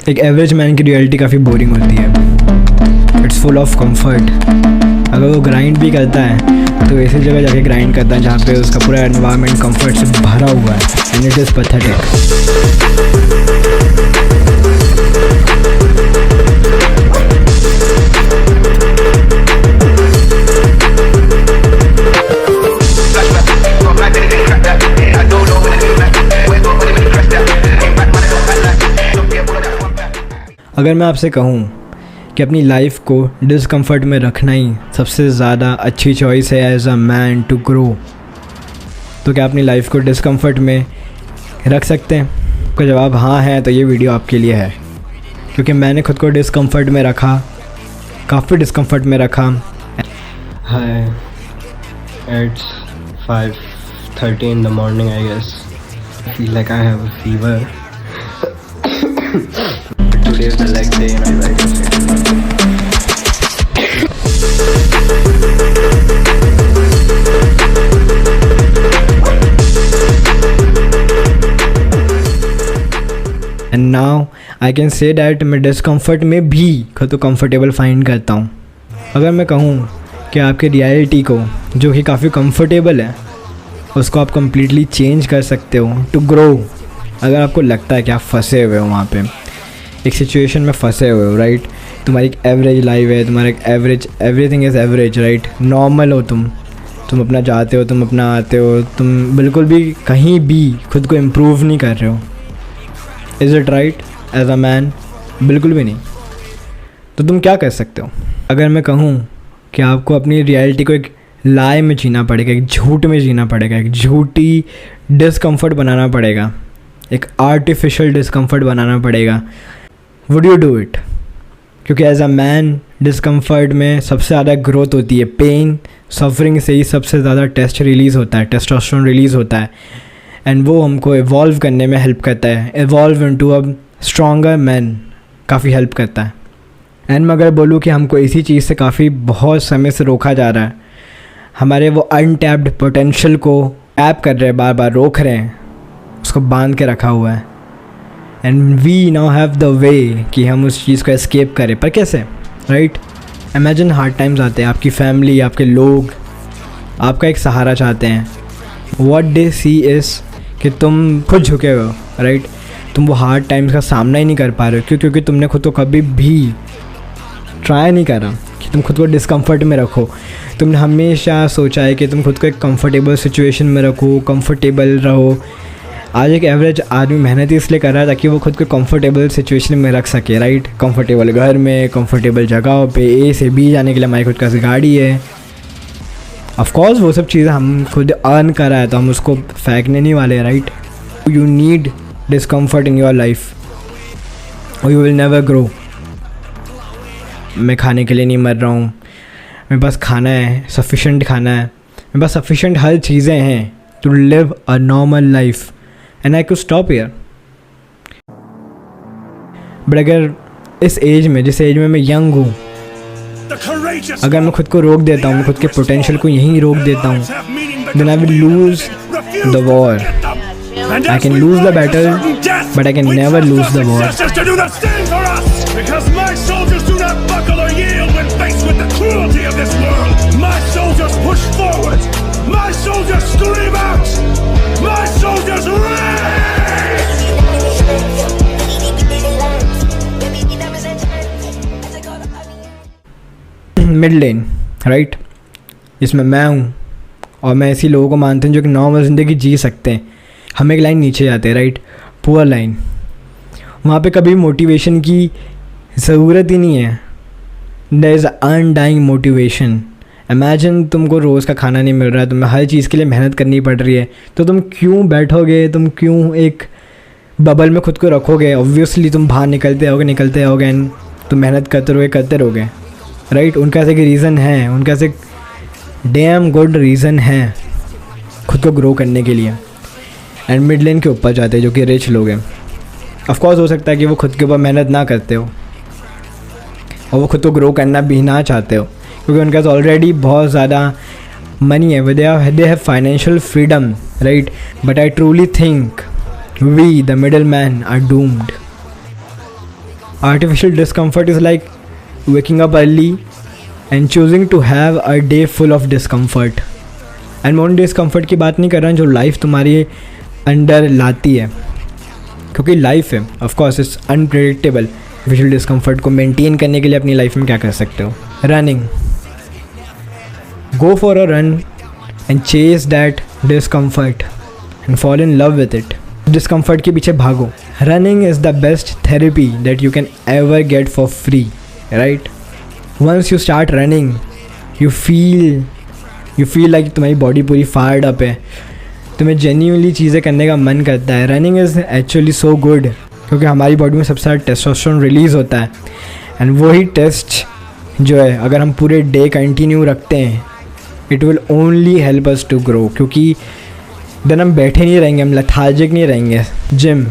एक average man की reality काफ़ी बोरिंग होती है। It's full of comfort. अगर वो ग्राइंड भी करता है तो ऐसी जगह जाके ग्राइंड करता है जहाँ पे उसका पूरा एनवायरनमेंट कंफर्ट से भरा हुआ है एंड इट इज़ पैथेटिक। अगर मैं आपसे कहूँ कि अपनी लाइफ को डिस्कम्फर्ट में रखना ही सबसे ज़्यादा अच्छी चॉइस है as a man to grow, तो क्या अपनी लाइफ को डिस्कम्फर्ट में रख सकते हैं? आपका जवाब हाँ है तो ये वीडियो आपके लिए है, क्योंकि मैंने खुद को डिस्कम्फर्ट में रखा, काफ़ी डिस्कम्फर्ट में रखा। हाय, it's 5:30 in the morning I guess. I feel like I have a fever. Today is the leg day and I like it. And now I can say that मैं डिस्कम्फर्ट में भी खुद को कंफर्टेबल फाइंड करता हूँ। अगर मैं कहूँ कि आपकी रियलिटी को जो कि काफ़ी कंफर्टेबल है उसको आप कम्प्लीटली चेंज कर सकते हो टू ग्रो। अगर आपको लगता है कि आप फंसे हुए हो वहाँ पे एक सिचुएशन में फंसे हुए हो, राइट, तुम्हारी एक एवरेज लाइफ है, तुम्हारा एक average, everything is average, right, normal हो तुम अपना जाते हो, तुम अपना आते हो, तुम बिल्कुल भी कहीं भी खुद को इम्प्रूव नहीं कर रहे हो। Is it right? As a man बिल्कुल भी नहीं। तो तुम क्या कर सकते हो? अगर मैं कहूँ कि आपको अपनी रियलिटी को एक लाई में जीना पड़ेगा, एक झूठ में जीना पड़ेगा, एक झूठी डिस्कम्फर्ट बनाना पड़ेगा, एक आर्टिफिशियल डिस्कम्फर्ट बनाना पड़ेगा, वुड यू डू इट? क्योंकि एज अ मैन डिस्कम्फर्ट में सबसे ज़्यादा ग्रोथ होती है। पेन, सफरिंग से ही सबसे ज़्यादा टेस्ट रिलीज़ होता है, टेस्टोस्टेरोन रिलीज़ होता है एंड वो हमको इवॉल्व करने में हेल्प करता है, evolve into a stronger man काफ़ी हेल्प करता है। एंड मैं अगर बोलूँ कि हमको इसी चीज़ से काफ़ी बहुत समय से रोका जा रहा है, हमारे वो अनटैप्ड पोटेंशियल को टैप कर रहे हैं, बार बार रोक रहे हैं, उसको बांध के रखा हुआ है and we now have the way कि हम उस चीज़ को एस्केप करें। पर कैसे, राइट? इमेजिन हार्ड टाइम्स आते हैं, आपकी फैमिली, आपके लोग आपका एक सहारा चाहते हैं। व्हाट दे सी इज़ कि तुम खुद झुके हुए हो, राइट, तुम वो हार्ड टाइम्स का सामना ही नहीं कर पा रहे हो। क्यों? क्योंकि तुमने खुद को कभी भी ट्राई नहीं करा कि तुम खुद को डिस्कम्फर्ट में रखो। तुमने हमेशा सोचा है कि तुम खुद को एक कंफर्टेबल सिचुएशन में रखो, कंफर्टेबल रहो। आज एक एवरेज आदमी मेहनत इसलिए कर रहा है ताकि वो खुद को कंफर्टेबल सिचुएशन में रख सके, राइट, कंफर्टेबल घर में, कंफर्टेबल जगहों पे, ए से बी जाने के लिए हमारी खुद का गाड़ी है। ऑफ कोर्स वो सब चीज़ें हम खुद अर्न कर रहा है तो हम उसको फेंकने नहीं वाले, right. You need discomfort in your life और यू विल नेवर ग्रो। मैं खाने के लिए नहीं मर रहा हूँ, मेरे पास खाना है, सफिशेंट खाना है, मेरे पास सफिशेंट हर चीज़ें हैं to live a normal life and I could stop here. But अगर इस एज में, जिस एज में मैं यंग हूँ, अगर मैं खुद को रोक देता हूँ, मैं खुद के पोटेंशियल को यहीं रोक देता हूँ, then I will lose the war. I can lose the battle but I can never lose the war. Mid lane, right, इसमें मैं हूँ और मैं ऐसी लोगों को मानते हैं जो कि नॉर्मल ज़िंदगी जी सकते हैं। हम एक लाइन नीचे जाते हैं, राइट, पुअर लाइन। वहाँ पे कभी मोटिवेशन की ज़रूरत ही नहीं है। There is undying motivation. Imagine तुमको रोज़ का खाना नहीं मिल रहा है, तुम्हें हर चीज़ के लिए मेहनत करनी पड़ रही है, तो तुम क्यों बैठोगे? तुम क्यों एक बबल में खुद को रखोगे? ऑब्वियसली तुम बाहर निकलते रहोगे एंड तुम मेहनत करते रहोगे, राइट। उनका ऐसे रीज़न है, उनका ऐसे डैम गुड रीज़न है खुद को ग्रो करने के लिए। एंड मिड लेन के ऊपर जाते हैं जो कि रिच लोग हैं। ऑफ कोर्स हो सकता है कि वो खुद के ऊपर मेहनत ना करते हो और वो खुद को ग्रो करना भी ना चाहते हो, क्योंकि उनके पास ऑलरेडी बहुत ज़्यादा मनी है, they have financial freedom, right. But I truly think we the middle man are doomed. Artificial discomfort is like waking up early and choosing to have a day full of discomfort. And मैं उन discomfort की बात नहीं कर रहा हूँ जो life तुम्हारी अंडर लाती है, क्योंकि लाइफ है of course it's unpredictable. Artificial discomfort को मेंटेन करने के लिए अपनी लाइफ में क्या कर सकते हो? Running. Go for a run and chase that discomfort and fall in love with it. Discomfort के पीछे भागो. Running is the best therapy that you can ever get for free, right? Once you start running you feel like तुम्हारी body पूरी fired up है, तुम्हें genuinely चीज़ें करने का मन करता है. Running is actually so good क्योंकि हमारी बॉडी में सबसे ज़्यादा टेस्टोस्टेरोन रिलीज़ होता है. एंड वही टेस्ट जो है अगर हम पूरे डे कंटिन्यू रखते हैं it will only help us to grow, क्योंकि देन हम बैठे नहीं रहेंगे, हम लेथार्जिक नहीं रहेंगे. Gym.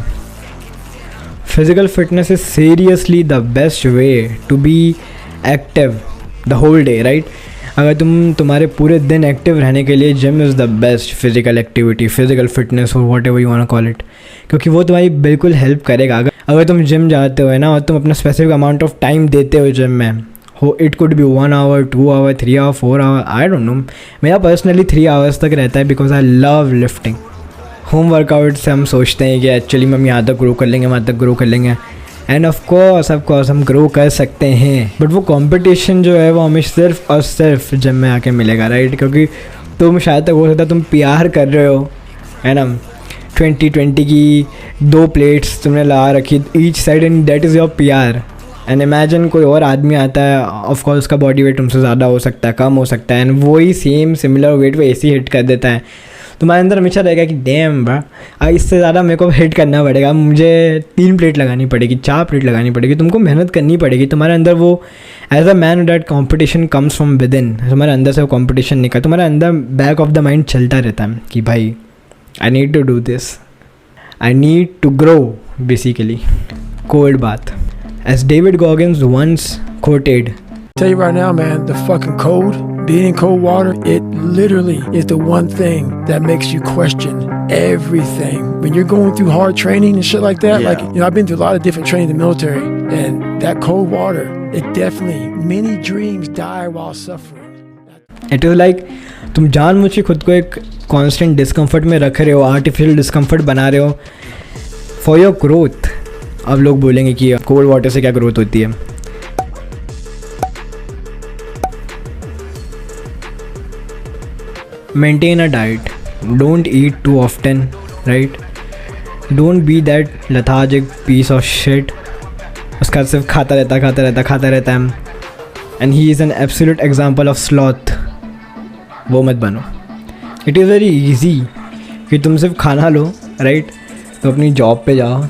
Physical fitness is seriously the best way to be active the whole day, right? अगर तुम्हारे पूरे दिन एक्टिव रहने के लिए gym is the best physical activity, physical fitness और whatever you want to call it, क्योंकि वो तुम्हारी बिल्कुल हेल्प करेगा. अगर तुम जिम जाते हो ना और तुम अपना स्पेसिफिक अमाउंट ऑफ टाइम देते हो जिम में, हो it could be 1 hour 2 hour 3 hour 4 hour, I don't know. मेरा पर्सनली 3 आवर्स तक रहता है because I love lifting. Home workout से हम सोचते हैं कि एक्चुअली हम यहाँ तक ग्रो कर लेंगे, वहाँ तक ग्रो कर लेंगे, एंड ऑफकोर्स हम ग्रो कर सकते हैं. बट वो कंपटीशन जो है वो हमें सिर्फ और सिर्फ जिम में आके मिलेगा, राइट? क्योंकि तुम शायद तक हो सकता है तुम PR कर रहे हो, है ना, 20-20 की 2 प्लेट्स तुमने ला रखी each side and that is your PR. And imagine कोई और आदमी आता है, ऑफकोर्स उसका बॉडी वेट तुमसे ज़्यादा हो सकता है, कम हो सकता है, एंड वही सेम सिमिलर वेट वो ऐसे हिट कर देता है. तुम्हारे अंदर हमेशा रहेगा कि डैम ब्रा, इससे ज़्यादा मेरे को हिट करना पड़ेगा, मुझे 3 प्लेट लगानी पड़ेगी, 4 प्लेट लगानी पड़ेगी. तुमको मेहनत करनी पड़ेगी. तुम्हारे अंदर वो as a man that competition comes from within. तुम्हारे अंदर से वो कॉम्पिटिशन निकल, तुम्हारे अंदर बैक ऑफ द माइंड चलता रहता है कि भाई I need to do this, I need to grow basically. Cold bath. As David Goggins once quoted, Tell you right now, man, the fucking cold, being in cold water, it literally is the one thing that makes you question everything. When you're going through hard training and shit like that, Yeah. like, you know, I've been through a lot of different training in the military, and that cold water, it definitely, many dreams die while suffering. it is like तुम जानबूझ के खुद को एक constant discomfort में रख रहे हो, artificial discomfort बना रहे हो for your growth. अब लोग बोलेंगे कि कोल्ड वाटर से क्या ग्रोथ होती है. Maintain a diet. Don't eat too often, right? Don't be that lethargic piece of shit. उसका सिर्फ खाता रहता है and he is an absolute example of sloth. वो मत बनो. इट इज़ वेरी ईजी कि तुम सिर्फ खाना लो, राइट? तो अपनी जॉब पे जाओ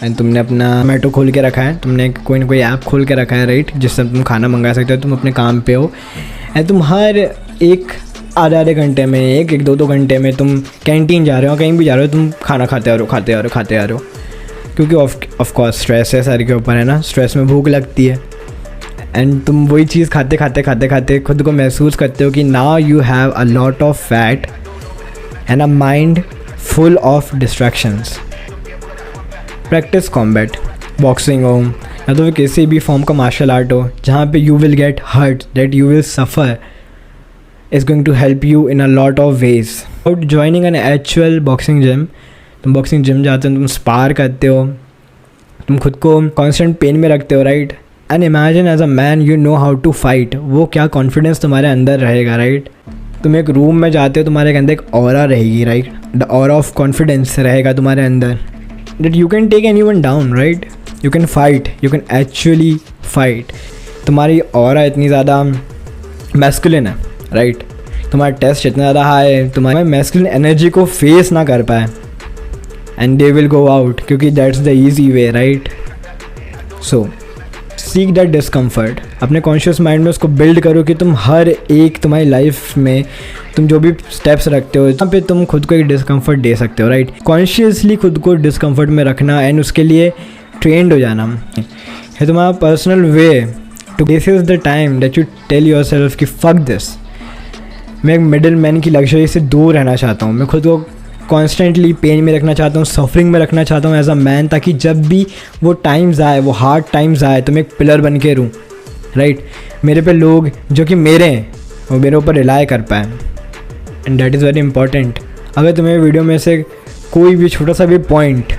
एंड तुमने अपना जोमेटो खोल के रखा है, तुमने कोई ना कोई ऐप खोल के रखा है, राइट, जिससे तुम खाना मंगा सकते हो. तुम अपने काम पे हो एंड तुम हर एक आधे घंटे में, एक 2 घंटे में तुम कैंटीन जा रहे हो, कहीं भी जा रहे हो, तुम खाना खाते आ रहे हो. क्योंकि ऑफकोर्स स्ट्रेस है सर के ऊपर, है ना. स्ट्रेस में भूख लगती है एंड तुम वही चीज़ खाते खुद को महसूस करते हो कि now you have a lot of fat and a mind full of distractions. Practice combat. Boxing हो या तो फिर किसी भी फॉर्म का मार्शल आर्ट हो जहाँ पे you will get hurt, that you will suffer, is going to help you in a lot of ways. Out joining an actual boxing gym. तुम बॉक्सिंग जिम जाते हो, तुम स्पार करते हो, तुम खुद को कॉन्स्टेंट पेन में रखते हो, right? And imagine as a man you know how to fight. वो क्या कॉन्फिडेंस तुम्हारे अंदर रहेगा, राइट? तुम एक रूम में जाते हो, तुम्हारे अंदर एक ऑरा रहेगी, right? The aura of confidence रहेगा तुम्हारे अंदर, that you can take anyone down, right? You can fight, you can actually fight. तुम्हारी ऑरा इतनी ज़्यादा मैस्कुलिन है, राइट? तुम्हारा टेस्ट इतना ज़्यादा हाई है, तुम्हारी मैस्कुलिन एनर्जी को फेस ना कर पाए and they will go out, क्योंकि that's the easy way, right? So seek that discomfort. अपने कॉन्शियस माइंड में उसको बिल्ड करो कि तुम हर एक तुम्हारी लाइफ में तुम जो भी स्टेप्स रखते हो वहाँ पे तुम खुद को एक डिस्कम्फर्ट दे सकते हो, राइट? कॉन्शियसली खुद को डिस्कम्फर्ट में रखना एंड उसके लिए ट्रेंड हो जाना है तुम्हारा personal way to. This is the time that you tell yourself कि फक दिस. मैं एक मिडिल मैन की लग्जरी से दूर रहना चाहता हूँ. मैं खुद को कॉन्स्टेंटली पेन में रखना चाहता हूँ, सफरिंग में रखना चाहता हूँ एज अ मैन, ताकि जब भी वो टाइम्स आए, वो हार्ड टाइम्स आए, तो मैं एक पिलर बन के रहूँ, राइट। मेरे पे लोग जो कि मेरे हैं वो मेरे ऊपर रिलाई कर पाए, and that is very important. अगर तुम्हें वीडियो में से कोई भी छोटा सा भी पॉइंट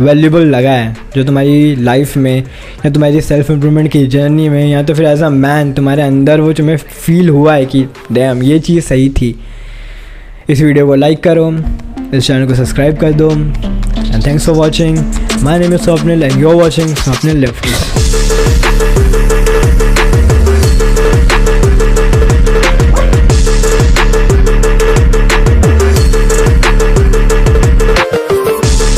वैल्यूबल लगा है जो तुम्हारी लाइफ में या तुम्हारी सेल्फ इम्प्रूवमेंट की जर्नी में, या तो फिर एज अ मैन तुम्हारे अंदर वो तुम्हें फील हुआ है कि डैम ये चीज़ सही थी, इस वीडियो को लाइक करो, इस चैनल को सब्सक्राइब कर दो, and thanks for watching. My name is Swapnil and you are watching Swapnil left.